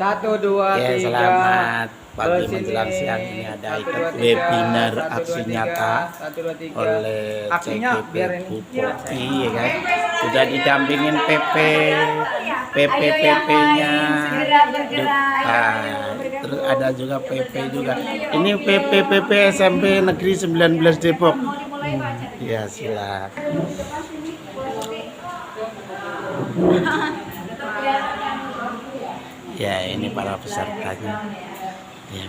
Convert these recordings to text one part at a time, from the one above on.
1, 2, Ya, 3. selamat pagi Kesini. menjelang siang. Ini ada 1, ikut 2, 3. webinar 1, 2, aksi 3. nyata 1, 2, 3. oleh Aksinya CGP biar ini. Bupati, ya kan. Sudah didampingin PP-nya. Terus ada juga PP juga. Ini PP SMP Negeri 19 Depok. Ya, silakan. Ya, ini para pesertanya. Ya.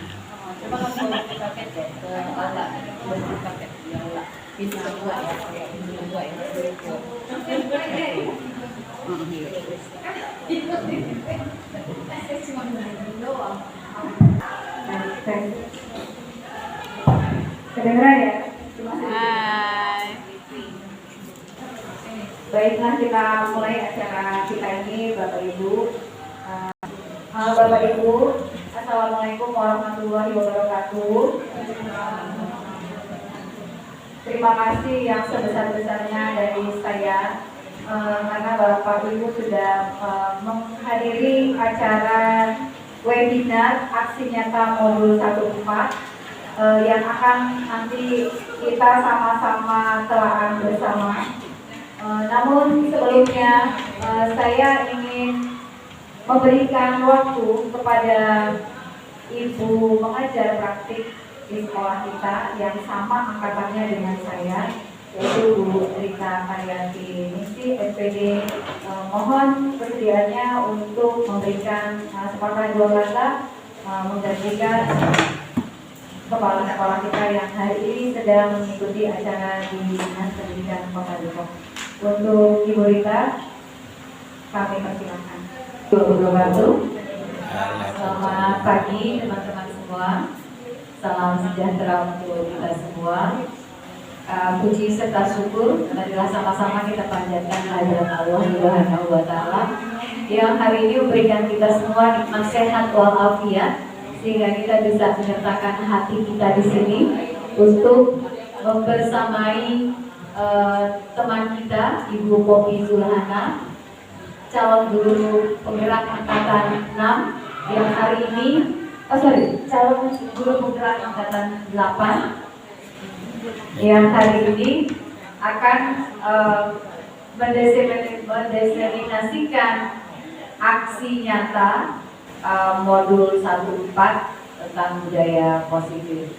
Kedengeran ya? Hai. Baiklah, kita mulai acara kita ini, Bapak Ibu. Halo Bapak Ibu, Assalamualaikum warahmatullahi wabarakatuh. Terima kasih yang sebesar-besarnya dari saya karena Bapak Ibu sudah menghadiri acara webinar aksi nyata modul 14 yang akan nanti kita sama-sama telaah bersama. Namun sebelumnya saya ingin memberikan waktu kepada ibu pengajar praktik di sekolah kita yang sama angkatannya dengan saya, yaitu Bu Rita Karyanti Misi SPD. Mohon persediaannya untuk memberikan sepatah dua kata menggantikan kepala sekolah kita yang hari ini sedang mengikuti acara di Dinas Pendidikan Kota Depok. Untuk Ibu Rita, kami persilakan. Selamat pagi teman-teman semua. Salam sejahtera untuk kita semua. Puji serta syukur marilah sama-sama kita panjatkan kehadirat Allah Subhanahu wa taala yang hari ini memberikan kita semua nikmat sehat walafiat sehingga kita bisa menyertakan hati kita di sini untuk membersamai teman kita Ibu Poppy Zulhana, calon guru penggerak angkatan 6 yang hari ini calon guru penggerak angkatan 8 yang hari ini akan mendeseminasikan aksi nyata modul 14 tentang budaya positif.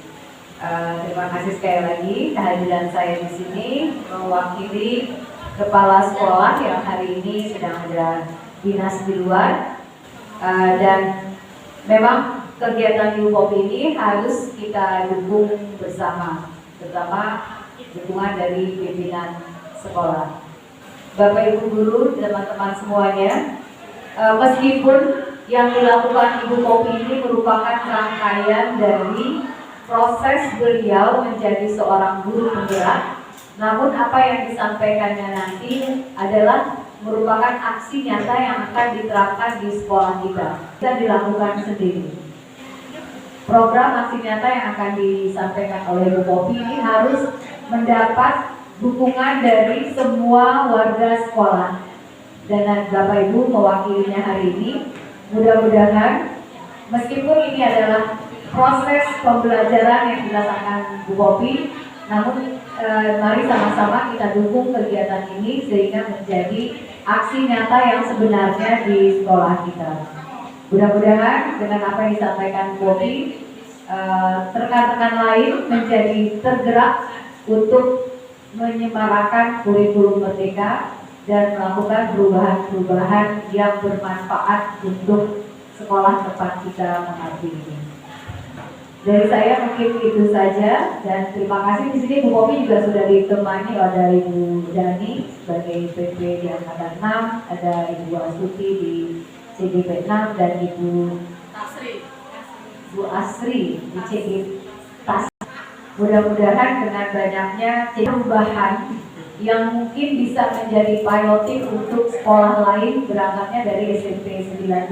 Terima kasih sekali lagi kehadiran saya di sini mewakili kepala sekolah yang hari ini sedang ada dinas di luar, dan memang kegiatan Ibu Poppy ini harus kita dukung bersama, terutama dukungan dari pimpinan sekolah. Bapak Ibu guru, teman-teman semuanya, meskipun yang dilakukan Ibu Poppy ini merupakan rangkaian dari proses beliau menjadi seorang guru penggerak, namun apa yang disampaikannya nanti adalah merupakan aksi nyata yang akan diterapkan di sekolah kita. Kita dilakukan sendiri. Program aksi nyata yang akan disampaikan oleh Bu Poppy ini harus mendapat dukungan dari semua warga sekolah. Dan Bapak Ibu mewakilinya hari ini, mudah-mudahan meskipun ini adalah proses pembelajaran yang dirasakan Bu Poppy, namun mari sama-sama kita dukung kegiatan ini sehingga menjadi aksi nyata yang sebenarnya di sekolah kita. Mudah-mudahan dengan apa yang disampaikan Bu Poppy, rekan-rekan lain menjadi tergerak untuk menyemarakan kurikulum merdeka dan melakukan perubahan-perubahan yang bermanfaat untuk sekolah tempat kita mengabdi ini. Dari saya mungkin itu saja, dan terima kasih. Di sini Bu Poppy juga sudah ditemani oleh Ibu Dani sebagai PP di angkatan 6, ada Ibu Astuti di CGP 6 dan Ibu Asri di CGP Tas. Mudah-mudahan dengan banyaknya perubahan yang mungkin bisa menjadi piloting untuk sekolah lain berangkatnya dari SMP 19.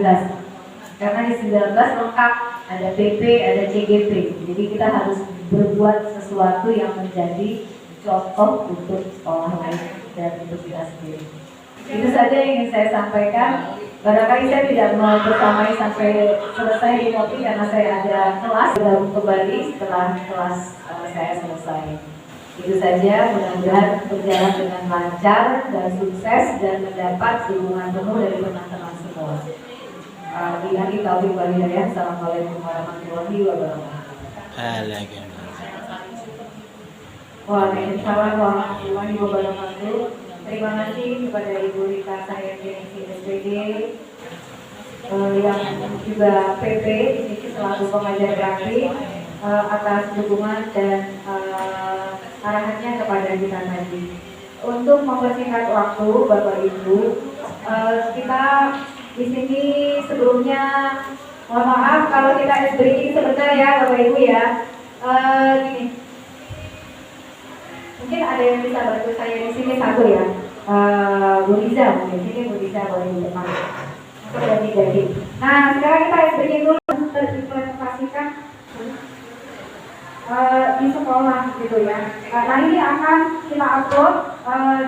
Karena di 19 lengkap, ada PP, ada CGP. Jadi kita harus berbuat sesuatu yang menjadi contoh untuk sekolah lain dan untuk kita sendiri. Itu saja yang ingin saya sampaikan. Barangkali saya tidak mau bersamai sampai selesai di kopi karena saya ada kelas baru kembali setelah kelas saya selesai. Itu saja, mudah-mudahan berjalan dengan lancar dan sukses dan mendapat dukungan penuh dari teman-teman semua. Billahi taufiq wal hidayah. Assalamualaikum warahmatullahi wabarakatuh. Waalaikumsalam warahmatullahi wabarakatuh. Terima kasih kepada Ibu Rika Sayang SPD yang juga PP di sini selaku pengajar grafik atas dukungan dan arahannya kepada kita tadi. Untuk mempersingkat waktu, Bapak Ibu, kita di sini sebelumnya mohon maaf kalau kita breaking sebentar ya, Bapak Ibu ya. Gini, mungkin ada yang bisa bantu saya di sini satu ya, Bu Riza mungkin sini Bu Riza boleh di depan. Jadi. Nah sekarang kita breaking dulu terimplementasikan di sekolah gitu ya. Nah ini akan kita upload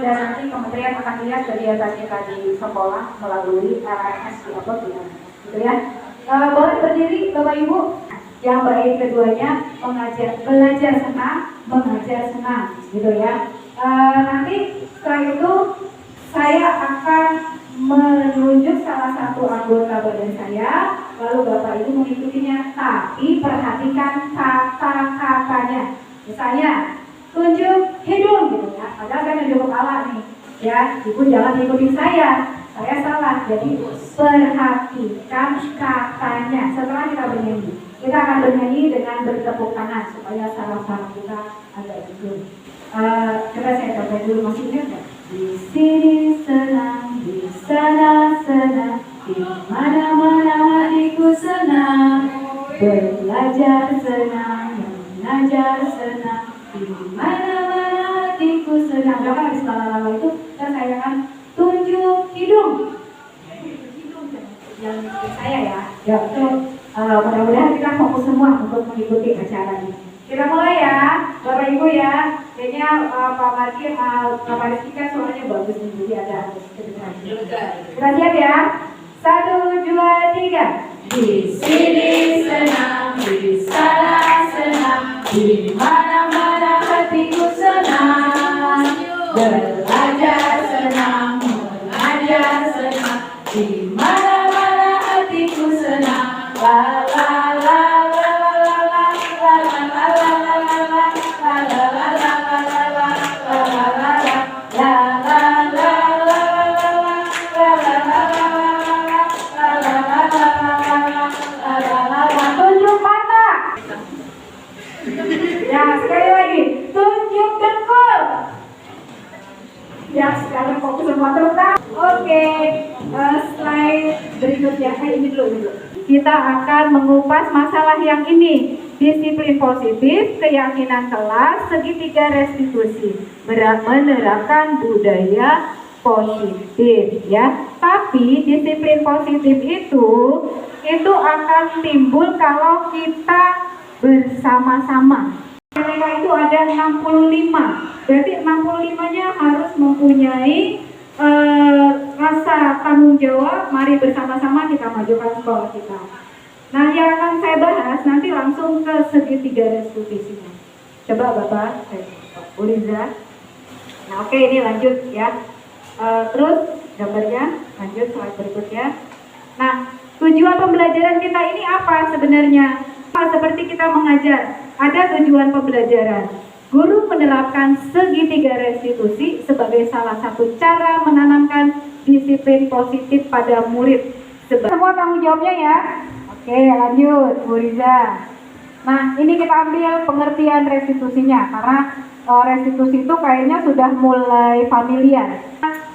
dan nanti kementerian akan lihat kegiatan kita di sekolah melalui RMS di upload gitu ya. Boleh berdiri Bapak Ibu. Yang baik keduanya belajar senang gitu ya. Nanti setelah itu saya akan menunjuk salah satu anggota badan saya, lalu Bapak Ibu mengikutinya, tapi perhatikan kata-katanya. Misalnya tunjuk hidung gitu ya, padahal saya tunjuk kepala nih ya, Ibu jangan ikuti saya salah. Jadi perhatikan katanya. Setelah kita bernyanyi, kita akan bernyanyi dengan bertepuk tangan supaya saraf-saraf kita agak jujur. Coba saya coba dulu, masih ingat nggak? Di sini senang, di sana senang, di mana-mana hatiku senang, belajar senang, mengajar senang, di mana-mana hatiku senang. Berapa habis lama-lama itu dan saya akan tunjuk hidung. Yang saya ya, ya itu mudah-mudahan kita fokus semua untuk mengikuti acara ini. Kita mulai ya, Bapak Ibu ya. Kayaknya Pak Marki, Pak Rizky kan suaranya bagus nih, jadi ada kedengaran. Kita siap ya? 1, 2, 3. Di sini senang, di sana senang, di mana-mana hatiku senang, belajar senang, mengajar senang, di mana-mana hatiku senang. La la la la la la la la la la la la la la la la tunjuk mata. Ya sekali lagi tunjuk dengkul. Ya sekarang fokus semua terutama. Oke, slide berikutnya ini dulu. Kita akan mengupas masalah yang ini. Disiplin positif, keyakinan kelas, segitiga restitusi, menerapkan budaya positif ya. Tapi disiplin positif itu akan timbul kalau kita bersama-sama. Mereka itu ada 65. Berarti 65-nya harus mempunyai rasa tanggung jawab. Mari bersama-sama kita majukan sekolah kita. Nah, yang akan saya bahas nanti langsung ke segitiga restitusinya. Coba Bapak, Bu Riza. Nah, oke, ini lanjut ya. Terus gambarnya, lanjut slide berikutnya. Nah, tujuan pembelajaran kita ini apa sebenarnya? Seperti kita mengajar, ada tujuan pembelajaran. Guru menerapkan segitiga restitusi sebagai salah satu cara menanamkan disiplin positif pada murid. Semua tanggung jawabnya ya. Oke, lanjut Bu Riza. Nah, ini kita ambil pengertian restitusinya karena restitusi itu kayaknya sudah mulai familiar.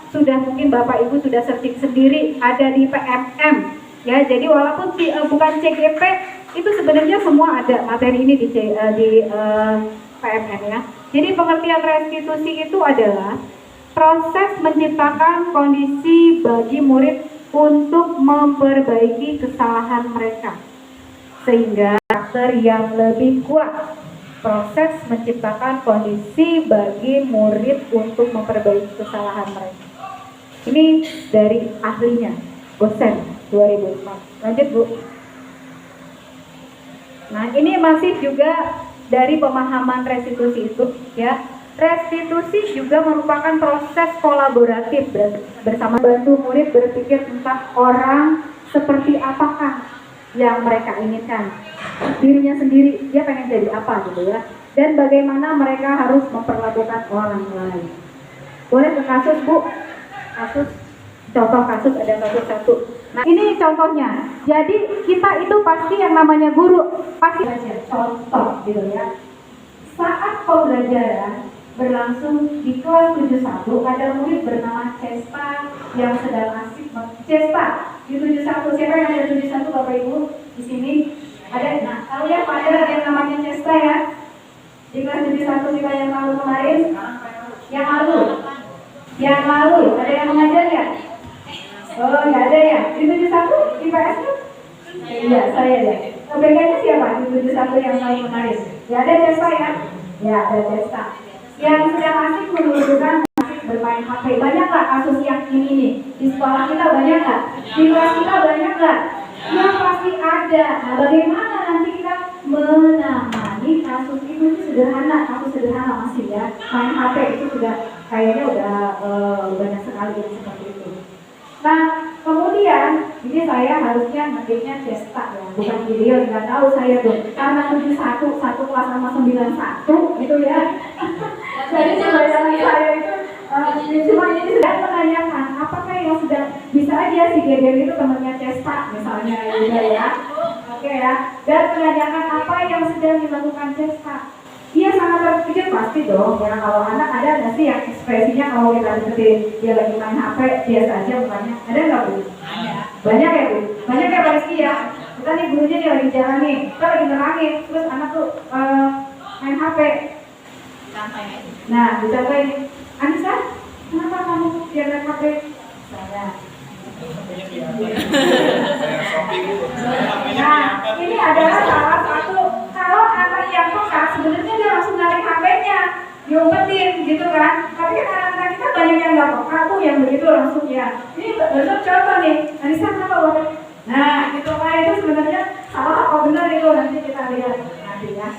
Sudah mungkin Bapak Ibu sudah searching sendiri, ada di PMM ya. Jadi walaupun bukan CGP, itu sebenarnya semua ada materi ini di PMM ya. Jadi pengertian restitusi itu adalah proses menciptakan kondisi bagi murid untuk memperbaiki kesalahan mereka sehingga karakter yang lebih kuat. Proses menciptakan kondisi bagi murid untuk memperbaiki kesalahan mereka. Ini dari ahlinya. Gosen 2004. Lanjut Bu. Nah ini masih juga dari pemahaman restitusi itu ya. Restitusi juga merupakan proses kolaboratif bersama bantu murid berpikir tentang orang seperti apakah yang mereka inginkan, dirinya sendiri, dia pengen jadi apa gitu ya, dan bagaimana mereka harus memperlakukan orang lain. Boleh ke kasus Bu, kasus, contoh kasus, ada kasus satu. Nah ini contohnya, jadi kita itu pasti yang namanya guru, pasti belajar, contoh gitu ya. Saat pembelajaran berlangsung di kelas 71, ada murid bernama Cesta yang sedang asik. Cesta di 71, siapa yang ada 71 Bapak Ibu di sini? Ada. Nah, kalau yang ada yang namanya Cesta ya di kelas 71 kita yang lalu kemarin, yang lalu ada yang mengajar ya? Oh nggak ada ya? Di 71 IPS kan? Iya saya ya. Pegangnya siapa di 71 yang lalu kemarin? Ya ada Cesta ya? Ya ada Cesta yang sedang asik menunjukkan asik bermain HP. Banyak nggak kasus yang ini nih? Di sekolah kita banyak nggak? Di kelas kita banyak nggak? Ya pasti ada. Nah bagaimana nanti kita menangani kasus itu? Sederhana, kasus sederhana masih ya. Main HP itu sudah kayaknya udah banyak sekali yang seperti itu. Nah kemudian ini saya harusnya ngetiknya Cesta ya, bukan video, nggak tahu saya tuh karena 71 satu kelas sama 91 gitu ya. Jadi bayangan saya itu cuma ini sudah menanyakan apakah yang sedang bisa aja si Geger itu temannya Cesta misalnya juga ya, oke ya, dan menanyakan apa yang sedang dilakukan Cesta. Iya sangat terpikir pasti dong ya, kalau anak ada nggak sih yang ekspresinya kalau kita deketin dia lagi main HP biasa aja mukanya, ada nggak Bu? Ada. Banyak ya Bu? Banyak ya Pak Rizky ya? Kita nih gurunya nih lagi jalan nih, kita lagi nerangin, terus anak tuh main HP. Nah, dicapai Anissa, kenapa kamu dia main HP? Saya. Nah, ini adalah salah satu. Kalau anak yang peka, sebenarnya dia langsung narik HP-nya, diumpetin gitu kan. Tapi kan anak-anak kita banyak yang nggak peka tuh, yang begitu langsung ya. Ini besok contoh nih, Anissa kenapa Bapak? Nah, gitu kan itu sebenarnya salah apa benar itu nanti kita lihat nanti ya.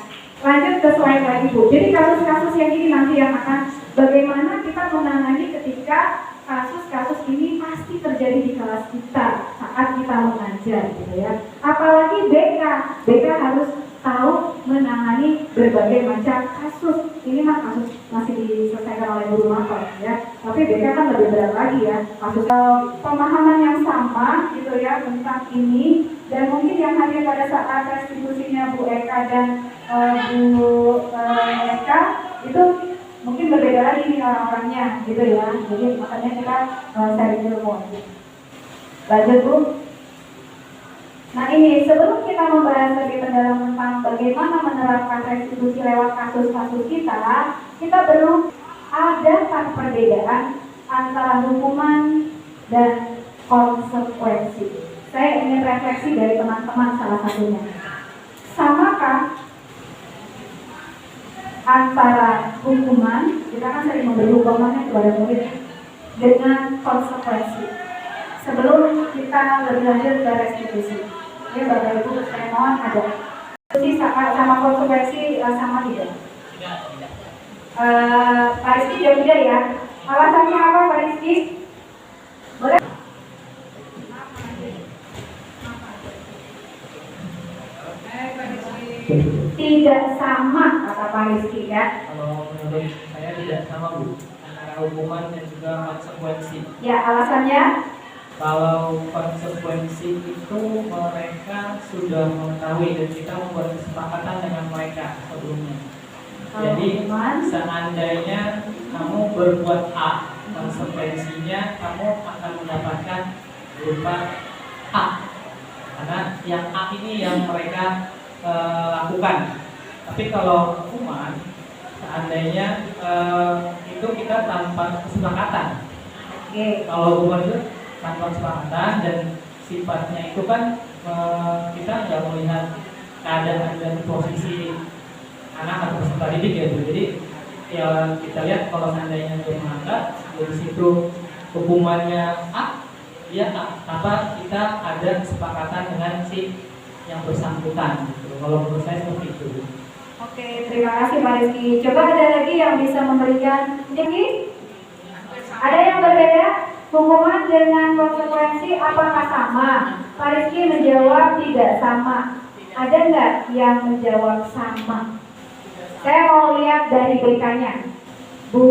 Lanjut ke slide lagi Bu. Jadi kasus-kasus yang ini nanti yang akan bagaimana kita menangani ketika kasus-kasus ini pasti terjadi di kelas kita saat kita mengajar gitu ya. Apalagi BK harus tahu menangani berbagai macam kasus. Ini mah kasus masih diselesaikan oleh guru mapel ya. Tapi BK kan lebih berat lagi ya. Kasus pemahaman yang sama gitu ya tentang ini, dan mungkin yang hadir pada saat restitusinya Bu Eka dan Bu Eka itu mungkin berbeda lagi nih orang-orangnya gitu ya. Jadi makanya kita cari ilmu. Lanjut Bu. Nah ini sebelum kita membahas lebih mendalam tentang bagaimana menerapkan restitusi lewat kasus-kasus kita perlu ada perbedaan antara hukuman dan konsekuensi. Saya ingin refleksi dari teman-teman salah satunya. Samakah antara hukuman, kita kan sering memberi hukuman kepada murid, dengan konsekuensi? Sebelum kita lebih lanjut ke restitusi, ya Bapak Ibu saya mohon ada restitusi sama konsekuensi sama tidak? Pak Rizky jawab tidak ya. Alasannya apa Pak Rizky? Boleh? Tidak sama kata Pak Rizky ya. Kalau menurut saya tidak sama Bu, antara hukuman dan juga konsekuensi. Ya alasannya? Kalau konsekuensi itu mereka sudah mengetahui dan kita membuat kesepakatan dengan mereka sebelumnya. Jadi seandainya kamu berbuat A, konsekuensinya kamu akan mendapatkan berupa A. Karena yang A ini yang mereka lakukan. Tapi kalau hukuman, seandainya itu kita tanpa kesepakatan. Kalau hukuman itu tanpa kesepakatan dan sifatnya itu kan kita nggak melihat keadaan dan posisi anak atau peserta didik ya Bu. Jadi ya kita lihat kalau seandainya dia mengangkat dari situ hukumannya A, dia kita ada kesepakatan dengan si yang bersangkutan gitu. Kalau menurut saya seperti itu. Oke, terima kasih Pak Rizky. Coba ada lagi yang bisa memberikan ini? Ada yang berbeda? Hukuman dengan konsekuensi apakah sama? Pak Rizky menjawab tidak sama. Ada nggak yang menjawab sama? Saya mau lihat dari BK-nya. Bu.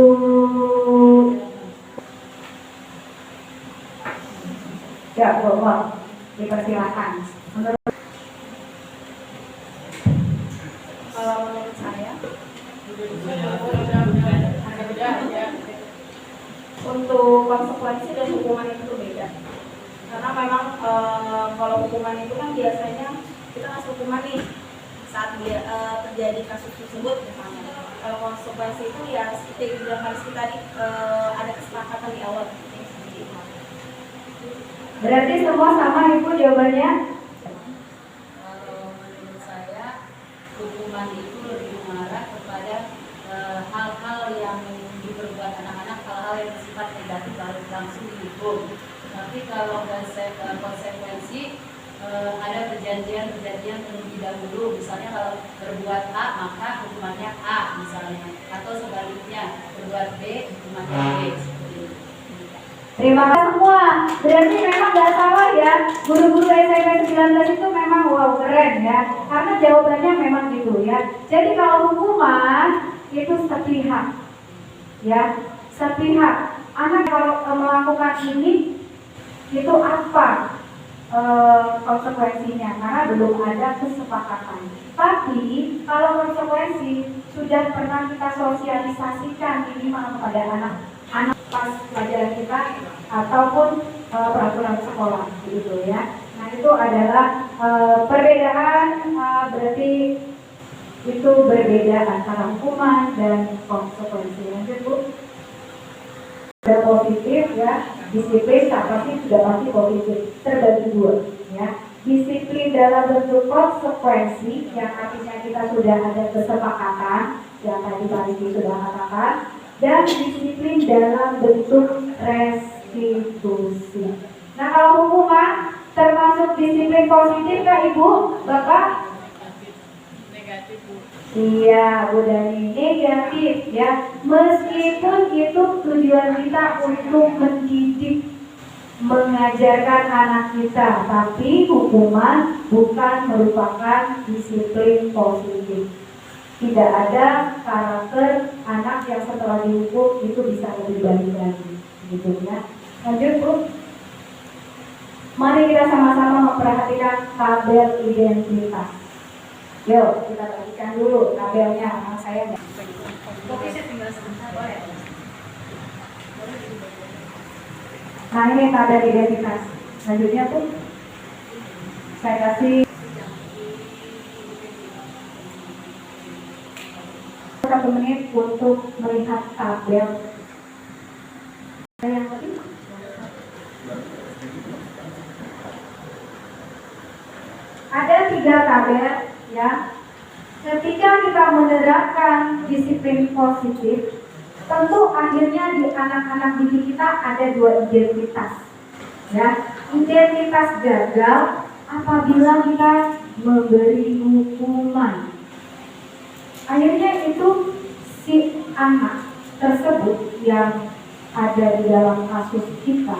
Ya, boleh. Dipersilakan. Kalau menurut saya, untuk konsekuensi dan hukuman itu beda. Karena memang kalau hukuman itu kan biasanya kita ngasih hukuman nih saat dia terjadi kasus tersebut misalnya. Kalau konsekuensi itu ya seperti yang bilang Rizky tadi, ada kesepakatan di awal. Berarti semua sama Ibu jawabannya? Menurut saya hukuman itu lebih mengarah kepada hal-hal yang diperbuat anak-anak, hal-hal yang bersifat negatif harus langsung dihukum. Tapi kalau konsekuensi ada perjanjian terlebih dahulu. Misalnya kalau berbuat A maka hukumannya A misalnya, atau sebaliknya berbuat B hukumannya B. Terima kasih semua. Berarti memang nggak salah ya. Guru-guru SMP 19 itu memang wow keren ya. Karena jawabannya memang gitu ya. Jadi kalau hukuman itu sepihak, ya sepihak. Anak kalau melakukan ini itu apa konsekuensinya? Karena belum ada kesepakatan. Tapi kalau konsekuensi sudah pernah kita sosialisasikan minimal kepada anak pas pelajaran kita ataupun peraturan sekolah gitu ya. Nah itu adalah perbedaan, berarti itu berbeda antara hukuman dan konsekuensi. Lanjut Bu. Sudah positif ya, disiplin pasti sudah pasti positif, terbagi dua ya. Disiplin dalam bentuk konsekuensi yang artinya kita sudah ada kesepakatan yang tadi Pak Rizky sudah katakan, dan disiplin dalam bentuk restitusi. Nah kalau hukuman termasuk disiplin positif kah Ibu, Bapak? Negatif Bu. Iya, Bu Dani, negatif ya. Meskipun itu tujuan kita untuk mendidik, mengajarkan anak kita, tapi hukuman bukan merupakan disiplin positif. Tidak ada karakter anak yang setelah dihukum itu bisa lebih baik lagi, gitu ya. Lanjut Bu. Mari kita sama-sama memperhatikan tabel identitas. Yuk kita perhatikan dulu tabelnya. Sama saya nggak? Nah ini tabel identitas. Selanjutnya Bu, saya kasih 1 menit untuk melihat tabel. Ada yang lebih? Ada 3 tabel ya. Ketika kita menerapkan disiplin positif, tentu akhirnya di anak-anak didik kita ada 2 identitas. Ya, identitas gagal apabila kita memberi hukuman. Akhirnya itu si anak tersebut yang ada di dalam kasus kita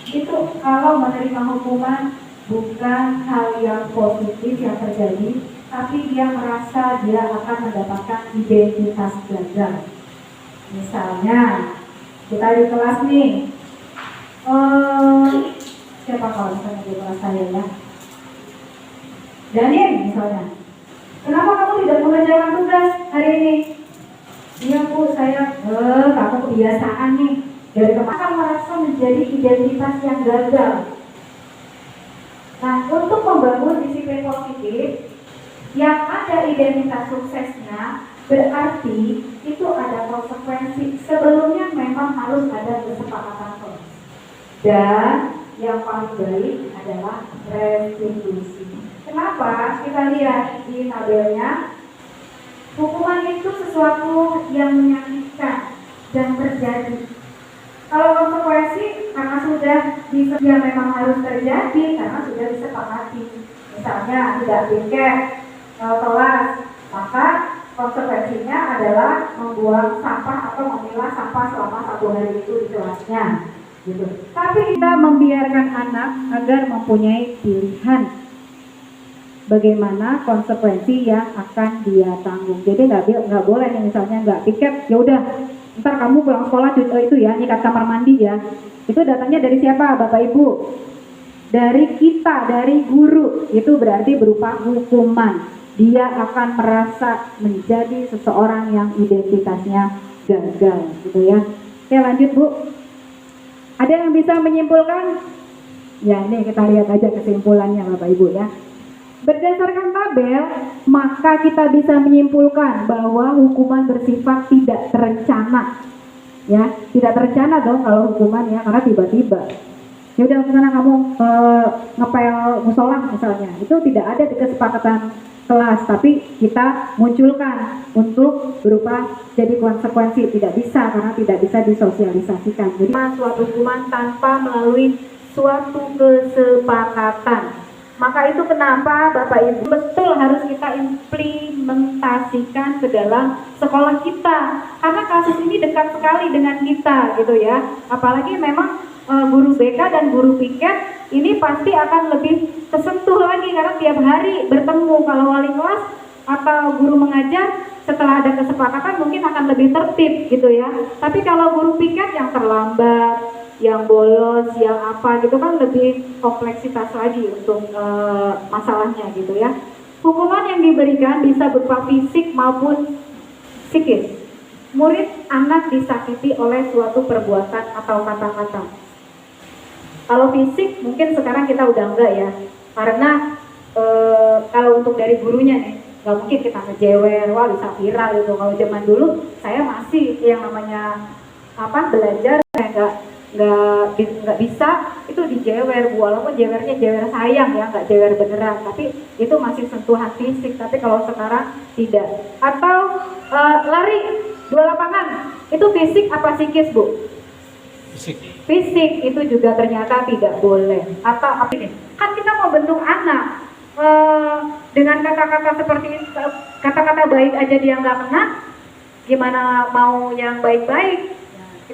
itu kalau menerima hukuman bukan hal yang positif yang terjadi, tapi dia merasa dia akan mendapatkan identitas gagal. Misalnya kita di kelas nih, siapa kalau misalnya di kelas saya ya, Daniel misalnya, kenapa kamu tidak mengerjakan tugas hari ini? Iya Bu, saya kamu kebiasaan nih. Dari kemarin merasa menjadi identitas yang gagal. Nah, untuk membangun disiplin positif yang ada identitas suksesnya, berarti itu ada konsekuensi. Sebelumnya memang harus ada kesepakatan. Dan yang paling baik adalah restitusi. Kenapa? Kita lihat di tabelnya. Hukuman itu sesuatu yang menyakitkan dan terjadi. Kalau konsekuensi karena sudah yang memang harus terjadi karena sudah disepakati. Misalnya tidak piket kelas, maka konsekuensinya adalah membuang sampah atau memilah sampah selama 1 hari itu di kelasnya. Gitu. Tapi kita membiarkan anak agar mempunyai pilihan bagaimana konsekuensi yang akan dia tanggung. Jadi nggak boleh nih misalnya nggak piket, ya udah ntar kamu pulang sekolah itu ya nyikat kamar mandi ya. Itu datangnya dari siapa, Bapak Ibu? Dari kita, dari guru. Itu berarti berupa hukuman. Dia akan merasa menjadi seseorang yang identitasnya gagal, gitu ya. Oke, lanjut Bu. Ada yang bisa menyimpulkan? Ya, ini kita lihat aja kesimpulannya Bapak Ibu ya. Berdasarkan tabel, maka kita bisa menyimpulkan bahwa hukuman bersifat tidak terencana. Ya, tidak terencana dong kalau hukuman ya, karena tiba-tiba. Ya udah misalnya kamu ngepel musola misalnya, itu tidak ada di kesepakatan kelas, tapi kita munculkan untuk berupa jadi konsekuensi. Tidak bisa karena tidak bisa disosialisasikan. Jadi suatu hukuman tanpa melalui suatu kesepakatan. Maka itu kenapa Bapak Ibu betul harus kita implementasikan ke dalam sekolah kita, karena kasus ini dekat sekali dengan kita gitu ya. Apalagi memang guru BK dan guru piket ini pasti akan lebih tersentuh lagi karena tiap hari bertemu. Kalau wali kelas atau guru mengajar setelah ada kesepakatan mungkin akan lebih tertib gitu ya. Tapi kalau guru piket yang terlambat, yang bolos, yang apa gitu kan lebih kompleksitas lagi untuk masalahnya gitu ya. Hukuman yang diberikan bisa berupa fisik maupun psikis. Murid anak disakiti oleh suatu perbuatan atau kata-kata. Kalau fisik mungkin sekarang kita udah enggak ya, karena kalau untuk dari gurunya nih nggak mungkin kita ngejewer, wah bisa viral gitu. Kalau zaman dulu saya masih yang namanya belajar nggak bisa itu dijewer, walaupun jewernya jewer sayang ya, nggak jewer beneran, tapi itu masih sentuhan fisik. Tapi kalau sekarang tidak. Atau lari 2 lapangan itu fisik apa psikis Bu? Fisik itu juga ternyata tidak boleh. Atau apa ini? Kan kita mau bentuk anak dengan kata-kata seperti ini, kata-kata baik aja dia nggak kena, gimana mau yang baik-baik?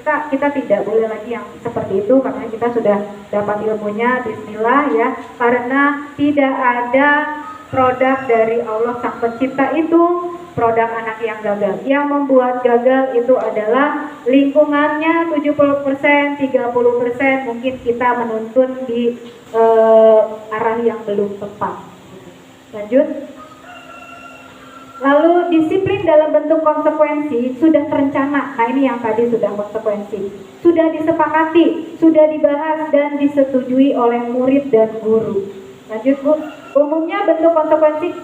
Kita tidak boleh lagi yang seperti itu, karena kita sudah dapat ilmunya. Bismillah ya, karena tidak ada produk dari Allah Sang Pencipta itu produk anak yang gagal. Yang membuat gagal itu adalah lingkungannya 70%, 30% mungkin kita menuntun di arah yang belum tepat. Lanjut. Lalu disiplin dalam bentuk konsekuensi sudah terencana. Nah ini yang tadi sudah konsekuensi, sudah disepakati, sudah dibahas dan disetujui oleh murid dan guru. Lanjut Bu. Umumnya bentuk konsekuensi,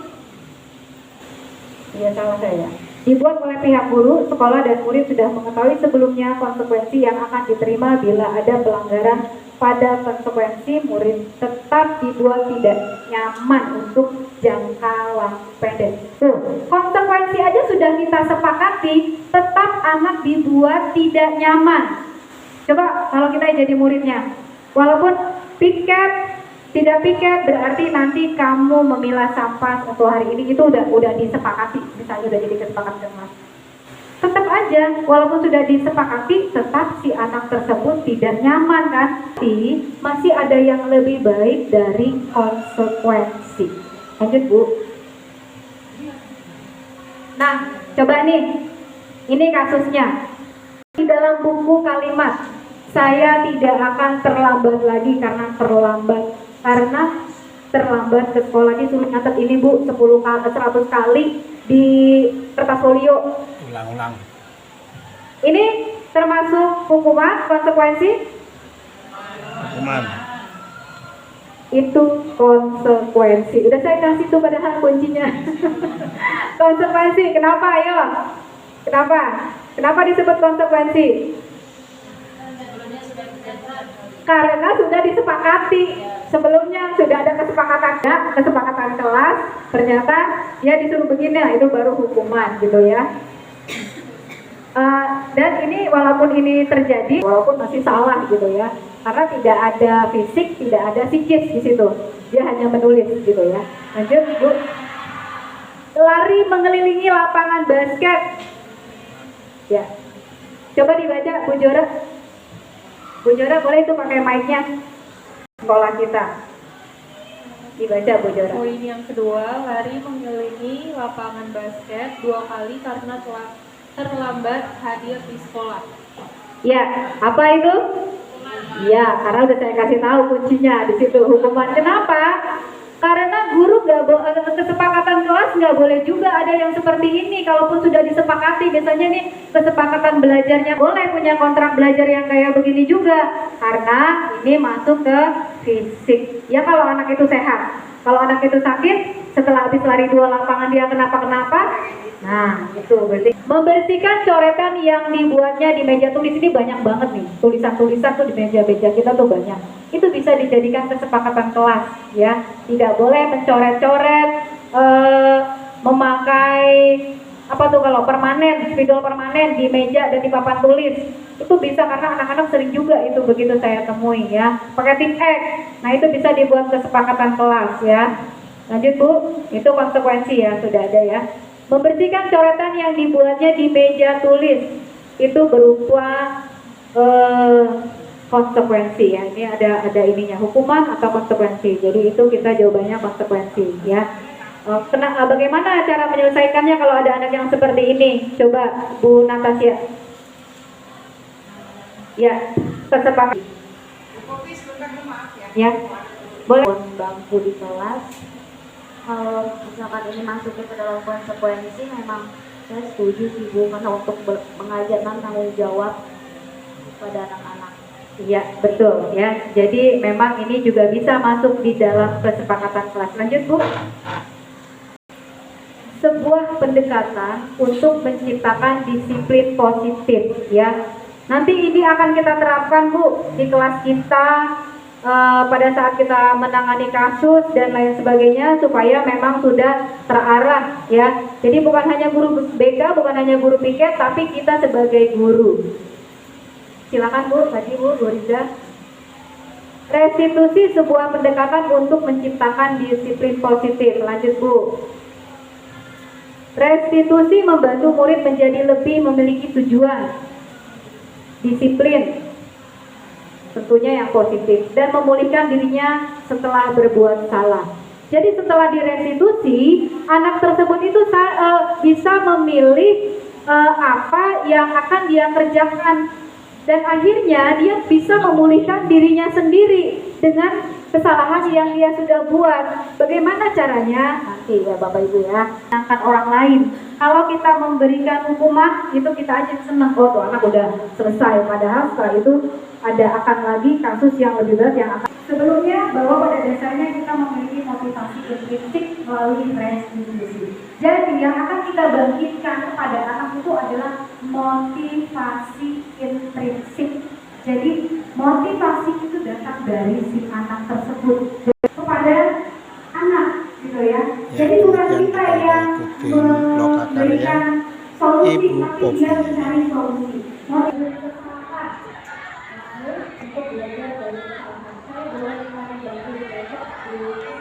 ya salah saya, dibuat oleh pihak guru, sekolah dan murid sudah mengetahui sebelumnya konsekuensi yang akan diterima bila ada pelanggaran. Pada konsekuensi murid tetap dibuat tidak nyaman untuk jangka waktu pendek. Konsekuensi aja sudah kita sepakati, tetap anak dibuat tidak nyaman. Coba kalau kita jadi muridnya, walaupun piket, tidak piket berarti nanti kamu memilah sampah untuk hari ini, itu udah disepakati, misalnya udah jadi kesepakatan Mas. Tetap aja, walaupun sudah disepakati, tetap si anak tersebut tidak nyaman kan? Tapi masih ada yang lebih baik dari konsekuensi. Lanjut Bu. Nah, coba nih, ini kasusnya. Di dalam buku kalimat, saya tidak akan terlambat lagi karena terlambat ke sekolah. Disuruh nyatet ini Bu, 100 kali di kertas folio. Ulang-ulang. Ini termasuk hukuman, konsekuensi? Hukuman. Itu konsekuensi. Udah saya kasih tuh padahal kuncinya. Konsekuensi, kenapa ayo? Kenapa disebut konsekuensi? Karena sudah disepakati. Sebelumnya sudah ada kesepakatan kelas, ternyata dia disuruh begini, nah itu baru hukuman gitu ya. Dan ini walaupun ini terjadi, walaupun masih salah gitu ya, karena tidak ada fisik, tidak ada psikis di situ. Dia hanya menulis gitu ya. Lanjut Bu. Lari mengelilingi lapangan basket. Ya. Coba dibaca Bu Jora. Bu Jora boleh itu pakai mic-nya. Sekolah kita. Dibaca Bu Jora. Poin yang kedua, lari mengelilingi lapangan basket 2 kali karena telah terlambat hadir di sekolah. Ya, apa itu? Ya, karena udah saya kasih tahu kuncinya di situ hukuman. Kenapa? Karena guru kesepakatan kelas nggak boleh juga ada yang seperti ini. Kalaupun sudah disepakati, biasanya nih kesepakatan belajarnya boleh punya kontrak belajar yang kayak begini juga. Karena ini masuk ke fisik. Ya kalau anak itu sehat. Kalau anak itu sakit, setelah habis lari 2 lapangan dia kenapa-kenapa. Nah, itu berarti membersihkan coretan yang dibuatnya di meja tulis ini banyak banget nih. Tulisan-tulisan tuh di meja-meja kita tuh banyak. Itu bisa dijadikan kesepakatan kelas ya. Tidak boleh mencoret-coret, memakai apa tuh kalau permanen, spidol permanen di meja dan di papan tulis. Itu bisa karena anak-anak sering juga itu begitu saya temui ya. Pakai tip X. Nah, itu bisa dibuat kesepakatan kelas ya. Lanjut Bu, itu konsekuensi ya, sudah ada ya. Membersihkan coretan yang dibuatnya di meja tulis itu berupa konsekuensi ya. Ini ada ininya, hukuman atau konsekuensi. Jadi itu kita jawabannya konsekuensi ya. Bagaimana cara menyelesaikannya kalau ada anak yang seperti ini? Coba Bu Natasha. Ya, kesepakatan. Ya, boleh. Bangku di kelas. Kalau misalkan ini masuknya ke dalam konsekuensi, memang saya setuju sih Bu, karena untuk mengajarkan tanggung jawab pada anak-anak. Iya, betul ya. Jadi memang ini juga bisa masuk di dalam kesepakatan kelas. Lanjut Bu. Sebuah pendekatan untuk menciptakan disiplin positif ya. Nanti ini akan kita terapkan Bu di kelas kita. Pada saat kita menangani kasus dan lain sebagainya supaya memang sudah terarah ya. Jadi bukan hanya guru BK, bukan hanya guru piket, tapi kita sebagai guru. Silakan Bu, tadi Bu Riza. Restitusi sebuah pendekatan untuk menciptakan disiplin positif. Lanjut Bu. Restitusi membantu murid menjadi lebih memiliki tujuan, disiplin, tentunya yang positif, dan memulihkan dirinya setelah berbuat salah. Jadi setelah direstitusi, anak tersebut itu bisa memilih apa yang akan dia kerjakan, dan akhirnya dia bisa memulihkan dirinya sendiri dengan kesalahan yang dia sudah buat. Bagaimana caranya? Nanti ya Bapak Ibu ya, menyenangkan orang lain. Kalau kita memberikan hukuman, itu kita aja senang, oh tuh anak udah selesai. Padahal setelah itu akan lagi kasus yang lebih berat yang akan. Sebelumnya, bahwa pada dasarnya kita memiliki motivasi intrinsik melalui restitusi. Jadi yang akan kita bangkitkan kepada anak itu adalah motivasi intrinsik. Jadi motivasi itu datang dari si anak tersebut kepada anak, gitu ya. Jadi bukan kita yang memberikan solusi, tapi dia mencari solusi. Untuk belajar dari kesalahan saya, boleh membantu besok di